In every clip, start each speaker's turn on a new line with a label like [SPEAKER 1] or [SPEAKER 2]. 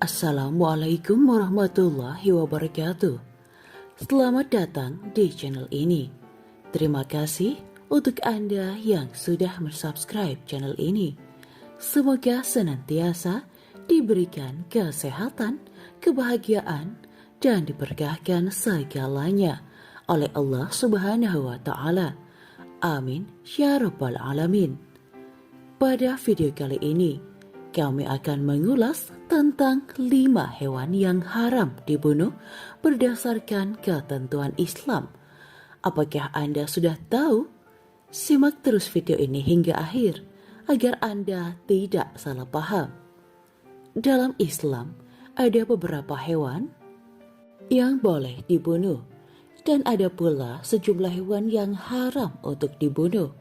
[SPEAKER 1] Assalamualaikum warahmatullahi wabarakatuh. Selamat datang di channel ini. Terima kasih untuk Anda yang sudah subscribe channel ini. Semoga senantiasa diberikan kesehatan, kebahagiaan, dan diberkahkan segalanya oleh Allah Subhanahu wa Ta'ala. Amin ya Rabbal 'Alamin. Pada video kali ini, kami akan mengulas tentang 5 hewan yang haram dibunuh berdasarkan ketentuan Islam. Apakah Anda sudah tahu? Simak terus video ini hingga akhir agar Anda tidak salah paham. Dalam Islam, ada beberapa hewan yang boleh dibunuh dan ada pula sejumlah hewan yang haram untuk dibunuh.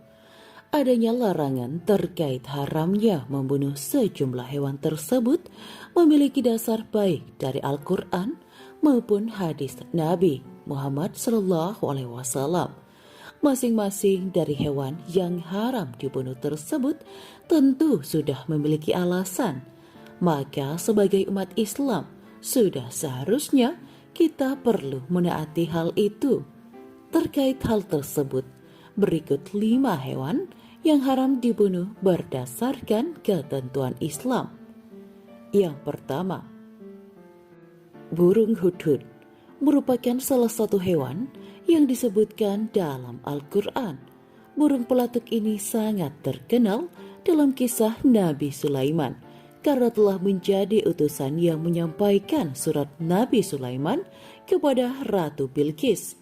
[SPEAKER 1] Adanya larangan terkait haramnya membunuh sejumlah hewan tersebut memiliki dasar baik dari Al-Quran maupun hadis Nabi Muhammad SAW. Masing-masing dari hewan yang haram dibunuh tersebut tentu sudah memiliki alasan. Maka sebagai umat Islam sudah seharusnya kita perlu menaati hal itu. Terkait hal tersebut, berikut 5 hewan yang haram dibunuh berdasarkan ketentuan Islam. Yang pertama, burung hudhud merupakan salah satu hewan yang disebutkan dalam Al-Quran. Burung pelatuk ini sangat terkenal dalam kisah Nabi Sulaiman karena telah menjadi utusan yang menyampaikan surat Nabi Sulaiman kepada Ratu Bilqis.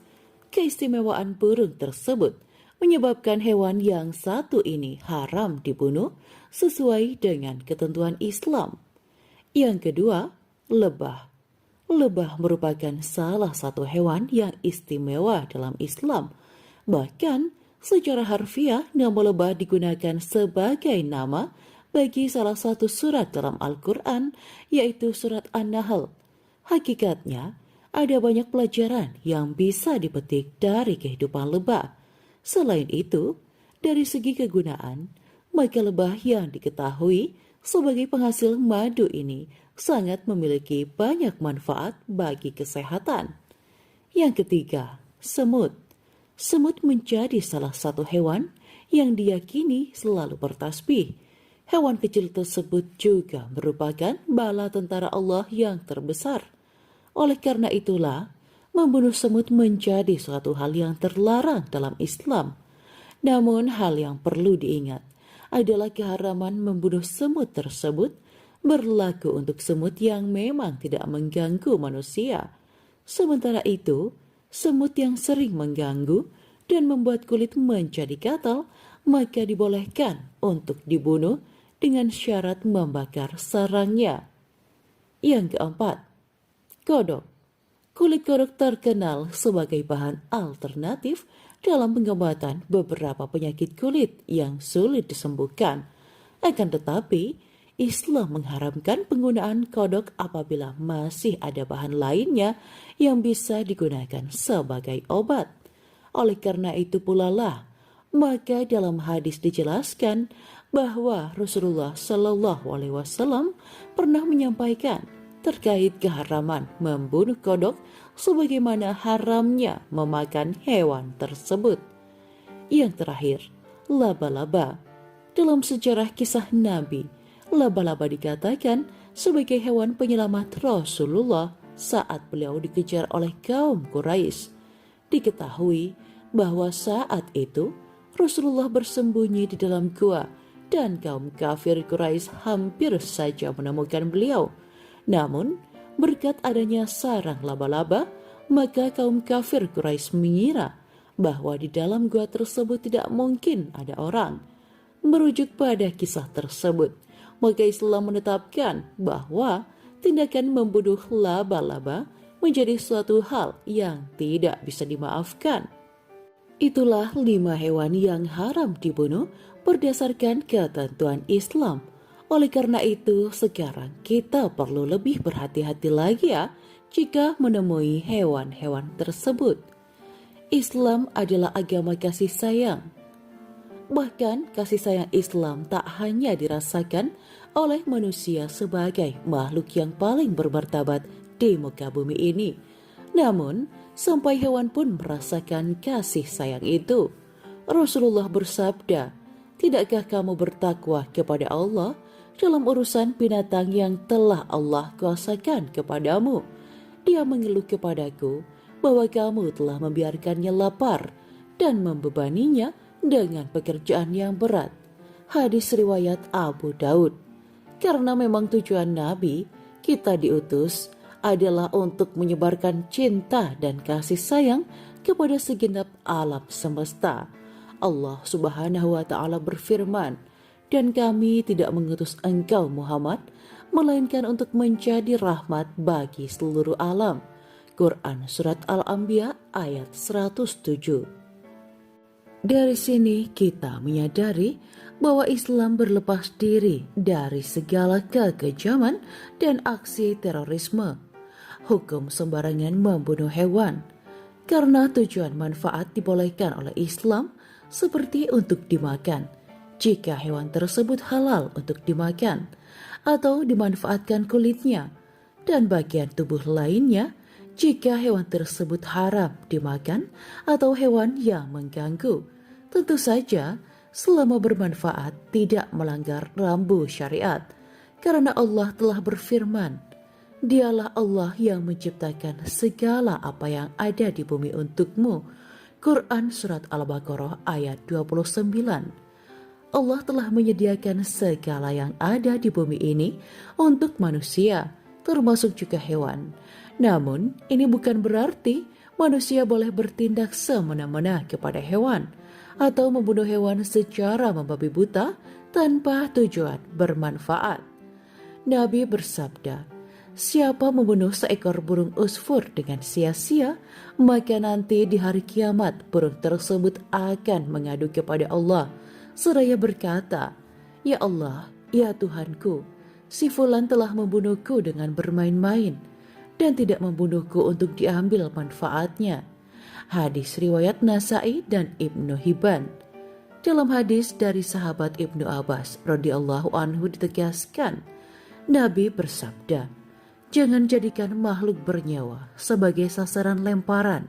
[SPEAKER 1] Keistimewaan burung tersebut menyebabkan hewan yang satu ini haram dibunuh sesuai dengan ketentuan Islam. Yang kedua, lebah. Lebah merupakan salah satu hewan yang istimewa dalam Islam. Bahkan secara harfiah nama lebah digunakan sebagai nama bagi salah satu surat dalam Al-Quran, yaitu surat An-Nahl. Hakikatnya, ada banyak pelajaran yang bisa dipetik dari kehidupan lebah. Selain itu, dari segi kegunaan, maka lebah yang diketahui sebagai penghasil madu ini sangat memiliki banyak manfaat bagi kesehatan. Yang ketiga, semut. Semut menjadi salah satu hewan yang diyakini selalu bertasbih. Hewan kecil tersebut juga merupakan bala tentara Allah yang terbesar. Oleh karena itulah, membunuh semut menjadi suatu hal yang terlarang dalam Islam. Namun hal yang perlu diingat adalah keharaman membunuh semut tersebut berlaku untuk semut yang memang tidak mengganggu manusia. Sementara itu, semut yang sering mengganggu dan membuat kulit menjadi gatal, maka dibolehkan untuk dibunuh dengan syarat membakar sarangnya. Yang keempat, kodok. Kulit kodok terkenal sebagai bahan alternatif dalam pengobatan beberapa penyakit kulit yang sulit disembuhkan. Akan tetapi, Islam mengharamkan penggunaan kodok apabila masih ada bahan lainnya yang bisa digunakan sebagai obat. Oleh karena itu pula lah, maka dalam hadis dijelaskan bahwa Rasulullah SAW pernah menyampaikan terkait keharaman membunuh kodok sebagaimana haramnya memakan hewan tersebut. Yang terakhir, laba-laba. Dalam sejarah kisah Nabi, laba-laba dikatakan sebagai hewan penyelamat Rasulullah saat beliau dikejar oleh kaum Quraisy. Diketahui bahwa saat itu Rasulullah bersembunyi di dalam gua dan kaum kafir Quraisy hampir saja menemukan beliau. Namun, berkat adanya sarang laba-laba, maka kaum kafir Quraisy mengira bahwa di dalam gua tersebut tidak mungkin ada orang. Merujuk pada kisah tersebut, maka Islam menetapkan bahwa tindakan membunuh laba-laba menjadi suatu hal yang tidak bisa dimaafkan. Itulah 5 hewan yang haram dibunuh berdasarkan ketentuan Islam. Oleh karena itu, sekarang kita perlu lebih berhati-hati lagi ya jika menemui hewan-hewan tersebut. Islam adalah agama kasih sayang. Bahkan kasih sayang Islam tak hanya dirasakan oleh manusia sebagai makhluk yang paling bermartabat di muka bumi ini, namun sampai hewan pun merasakan kasih sayang itu. Rasulullah bersabda, "Tidakkah kamu bertakwa kepada Allah dalam urusan binatang yang telah Allah kuasakan kepadamu? Dia mengeluh kepadaku bahwa kamu telah membiarkannya lapar dan membebaninya dengan pekerjaan yang berat." Hadis riwayat Abu Daud. Karena memang tujuan Nabi kita diutus adalah untuk menyebarkan cinta dan kasih sayang kepada segenap alam semesta. Allah Subhanahu wa Ta'ala berfirman, "Dan kami tidak mengutus engkau Muhammad melainkan untuk menjadi rahmat bagi seluruh alam." Quran Surat Al-Anbiya ayat 107. Dari sini kita menyadari bahwa Islam berlepas diri dari segala kekejaman dan aksi terorisme. Hukum sembarangan membunuh hewan, karena tujuan manfaat dibolehkan oleh Islam seperti untuk dimakan, jika hewan tersebut halal untuk dimakan, atau dimanfaatkan kulitnya dan bagian tubuh lainnya jika hewan tersebut haram dimakan atau hewan yang mengganggu. Tentu saja selama bermanfaat tidak melanggar rambu syariat, karena Allah telah berfirman, "Dialah Allah yang menciptakan segala apa yang ada di bumi untukmu." Quran Surat Al-Baqarah ayat 29. Allah telah menyediakan segala yang ada di bumi ini untuk manusia, termasuk juga hewan. Namun, ini bukan berarti manusia boleh bertindak semena-mena kepada hewan atau membunuh hewan secara membabi buta tanpa tujuan bermanfaat. Nabi bersabda, "Siapa membunuh seekor burung usfur dengan sia-sia, maka nanti di hari kiamat burung tersebut akan mengadu kepada Allah seraya berkata, 'Ya Allah, ya Tuhanku, si fulan telah membunuhku dengan bermain-main dan tidak membunuhku untuk diambil manfaatnya.'" Hadis riwayat Nasai dan Ibnu Hibban. Dalam hadis dari sahabat Ibnu Abbas radhiyallahu anhu ditegaskan, Nabi bersabda, "Jangan jadikan makhluk bernyawa sebagai sasaran lemparan."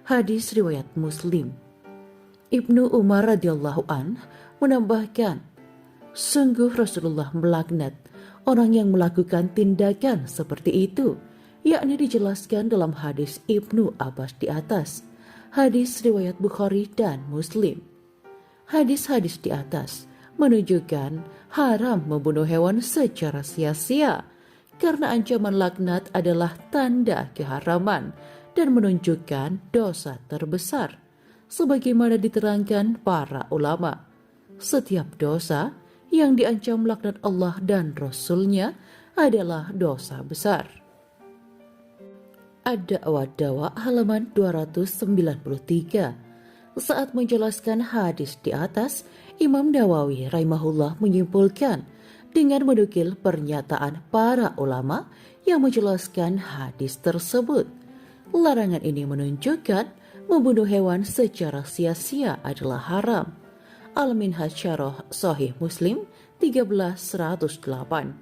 [SPEAKER 1] Hadis riwayat Muslim. Ibnu Umar radhiyallahu an menambahkan, "Sungguh Rasulullah melaknat orang yang melakukan tindakan seperti itu," yakni dijelaskan dalam hadis Ibnu Abbas di atas. Hadis riwayat Bukhari dan Muslim. Hadis-hadis di atas menunjukkan haram membunuh hewan secara sia-sia, karena ancaman laknat adalah tanda keharaman dan menunjukkan dosa terbesar. Sebagaimana diterangkan para ulama, setiap dosa yang diancam laknat Allah dan Rasul-Nya adalah dosa besar. Ad-Da'wah halaman 293. Saat menjelaskan hadis di atas, Imam Nawawi rahimahullah menyimpulkan dengan menukil pernyataan para ulama yang menjelaskan hadis tersebut. Larangan ini menunjukkan membunuh hewan secara sia-sia adalah haram. Al-Minhaj Syarah Sahih Muslim 13108.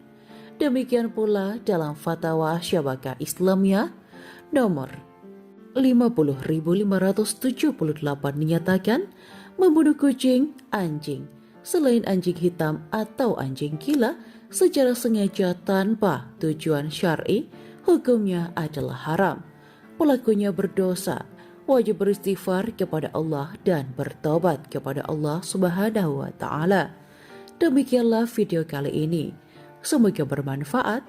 [SPEAKER 1] Demikian pula dalam Fatwa Syabakah Islamiyah nomor 50.578 dinyatakan membunuh kucing, anjing, selain anjing hitam atau anjing gila secara sengaja tanpa tujuan syar'i, hukumnya adalah haram. Pelakunya berdosa, wajib beristighfar kepada Allah dan bertobat kepada Allah Subhanahu wa Ta'ala. Demikianlah video kali ini. Semoga bermanfaat.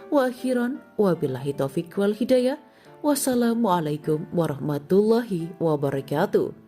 [SPEAKER 1] Wa akhiran wabillahi taufiq wal hidayah. Wassalamualaikum warahmatullahi wabarakatuh.